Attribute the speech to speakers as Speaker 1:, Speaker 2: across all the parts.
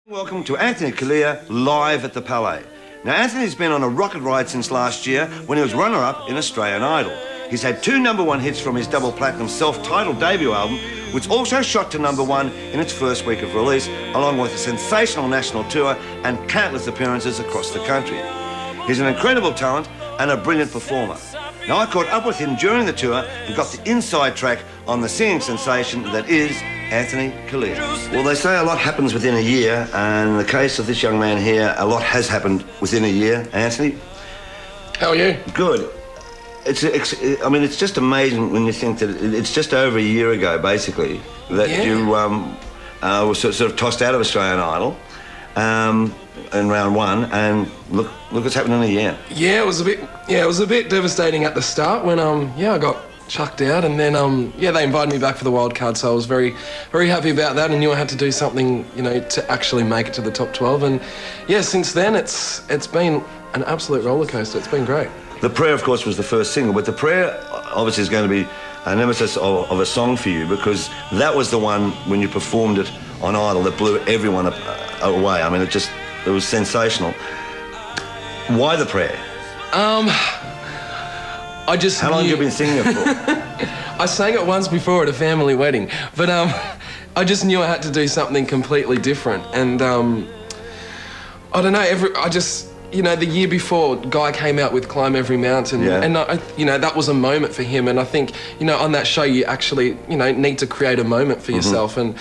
Speaker 1: Welcome to Anthony Callea live at the Palais. Now, Anthony's been on a rocket ride since last year when he was runner-up in Australian Idol. He's had 2 #1 hits from his double platinum self-titled debut album, which also shot to #1 in its first week of release, along with a sensational national tour and countless appearances across the country. He's an incredible talent and a brilliant performer. Now, I caught up with him during the tour and got the inside track on the singing sensation that is Anthony Callea. Well, they say a lot happens within a year, and in the case of this young man here, a lot has happened within a year. Anthony?
Speaker 2: How are you?
Speaker 1: Good. It's just amazing when you think that it's just over a year ago, basically, that you were sort of tossed out of Australian Idol in round 1, and look what's happened in a year.
Speaker 2: Yeah, it was a bit devastating at the start when I got chucked out, and then they invited me back for the wild card, so I was very, very happy about that, and knew I had to do something, to actually make it to the top 12. And since then it's been an absolute roller coaster. It's been great.
Speaker 1: The Prayer, of course, was the first single, but The Prayer obviously is going to be a nemesis of a song for you, because that was the one when you performed it on Idol that blew everyone away. I mean, it was sensational. Why The Prayer? How long have you been singing it for?
Speaker 2: I sang it once before at a family wedding, but I just knew I had to do something completely different. And I don't know, the year before, Guy came out with Climb Every Mountain, and that was a moment for him. And I think, on that show, you actually, need to create a moment for yourself. And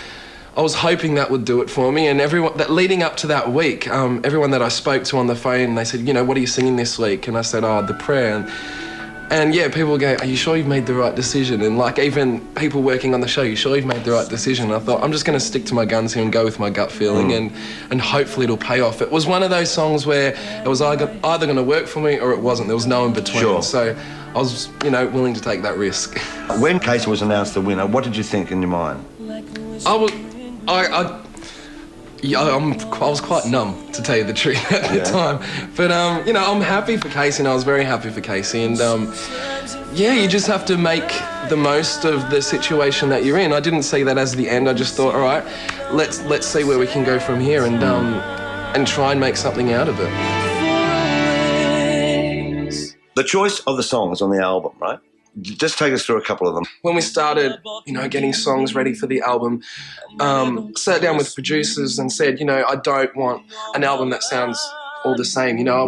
Speaker 2: I was hoping that would do it for me. And everyone that leading up to that week, everyone that I spoke to on the phone, they said, what are you singing this week? And I said, The Prayer. And people go, are you sure you've made the right decision? And even people working on the show, you sure you've made the right decision? And I thought, I'm just going to stick to my guns here and go with my gut feeling, and hopefully it'll pay off. It was one of those songs where it was either going to work for me or it wasn't. There was no in between. Sure. So I was, willing to take that risk.
Speaker 1: When Casey was announced the winner, what did you think in your mind?
Speaker 2: I was quite numb, to tell you the truth, at the time. But, I'm happy for Casey, and I was very happy for Casey. And, you just have to make the most of the situation that you're in. I didn't see that as the end. I just thought, all right, let's see where we can go from here and try and make something out of it.
Speaker 1: The choice of the songs on the album, right? Just take us through a couple of them.
Speaker 2: When we started, getting songs ready for the album, sat down with producers and said, I don't want an album that sounds all the same. I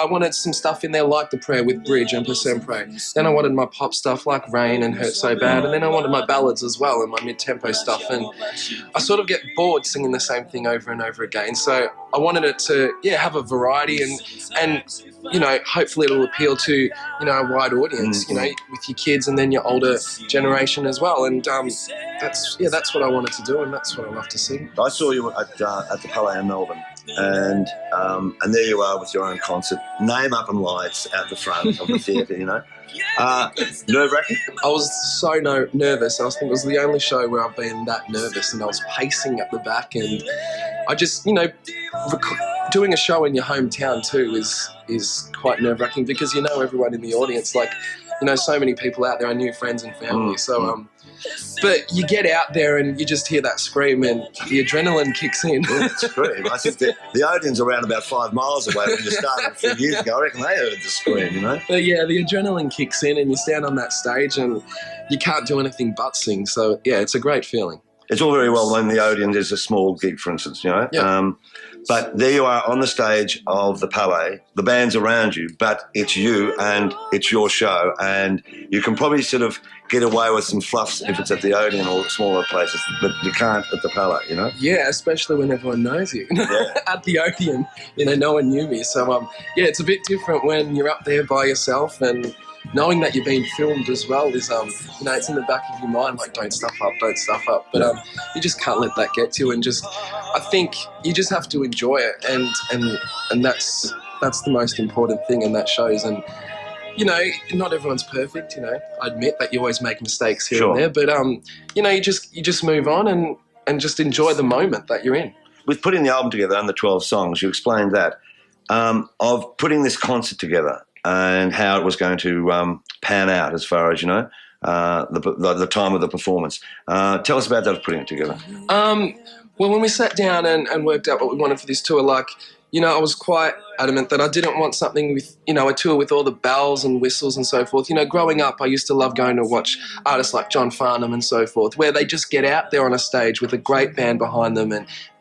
Speaker 2: wanted some stuff in there like The Prayer with Bridge and Per Sempre. Then I wanted my pop stuff like Rain and Hurt So Bad, and then I wanted my ballads as well and my mid-tempo stuff. And I sort of get bored singing the same thing over and over again. So I wanted it to have a variety and hopefully it'll appeal to a wide audience, with your kids and then your older generation as well. And that's what I wanted to do, and that's what I love to sing.
Speaker 1: I saw you at the Palais in Melbourne, and there you are with your own concert, name up and lights out the front of the theatre. Nerve-wracking?
Speaker 2: I was so nervous. I think it was the only show where I've been that nervous, and I was pacing at the back, and I just, doing a show in your hometown too is quite nerve-wracking, because everyone in the audience, so many people out there are new friends and family. So but you get out there and you just hear that scream and the adrenaline kicks in.
Speaker 1: Yeah, it's great. I think the Odeon's around about 5 miles away when you started a few years ago. I reckon they heard the scream, But
Speaker 2: the adrenaline kicks in and you stand on that stage and you can't do anything but sing. So it's a great feeling.
Speaker 1: It's all very well when the Odeon is a small gig, for instance,
Speaker 2: Yeah.
Speaker 1: But there you are on the stage of the Palais. The band's around you, but it's you and it's your show, and you can probably sort of get away with some fluffs if it's at the Odeon or smaller places, but you can't at the Palais,
Speaker 2: Yeah, especially when everyone knows you. At the Odeon, no one knew me. So, it's a bit different when you're up there by yourself, and knowing that you're being filmed as well is, it's in the back of your mind, like, don't stuff up. But you just can't let that get to you, and I think you just have to enjoy it, and that's the most important thing, and that shows. And not everyone's perfect. I admit that you always make mistakes here and there, but you just move on and just enjoy the moment that you're in.
Speaker 1: With putting the album together and the 12 songs, you explained that of putting this concert together and how it was going to pan out as far as the time of the performance. Tell us about that, putting it together.
Speaker 2: Well, when we sat down and worked out what we wanted for this tour, like, you know, I was quite adamant that I didn't want something with, you know, a tour with all the bells and whistles and so forth. You know, growing up, I used to love going to watch artists like John Farnham and so forth, where they just get out there on a stage with a great band behind them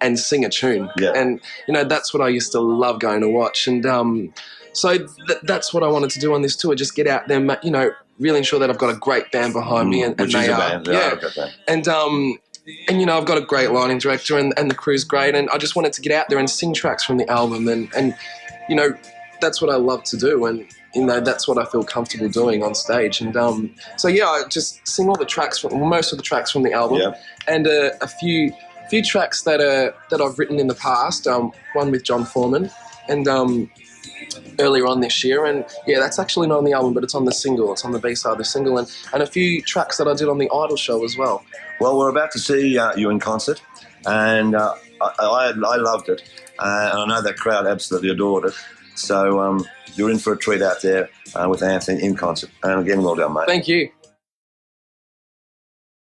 Speaker 2: and sing a tune.
Speaker 1: Yeah.
Speaker 2: And, you know, that's what I used to love going to watch. And so that's what I wanted to do on this tour, just get out there, you know, really ensure that I've got a great band behind me. And
Speaker 1: which
Speaker 2: they
Speaker 1: is a
Speaker 2: are.
Speaker 1: band. They are a good band.
Speaker 2: And, you know, I've got a great lighting director and the crew's great. And I just wanted to get out there and sing tracks from the album. And you know, that's what I love to do. And, you know, that's what I feel comfortable doing on stage. And so, yeah, I just sing all the tracks, most of the tracks from the album.
Speaker 1: Yeah.
Speaker 2: And a few tracks that I've written in the past, one with John Foreman and earlier on this year. And, yeah, that's actually not on the album, but it's on the single. It's on the B-side of the single. And a few tracks that I did on the Idol show as well.
Speaker 1: Well, we're about to see you in concert, and I loved it, and I know that crowd absolutely adored it. So you're in for a treat out there with Anthony in concert. And again, well done, mate.
Speaker 2: Thank you.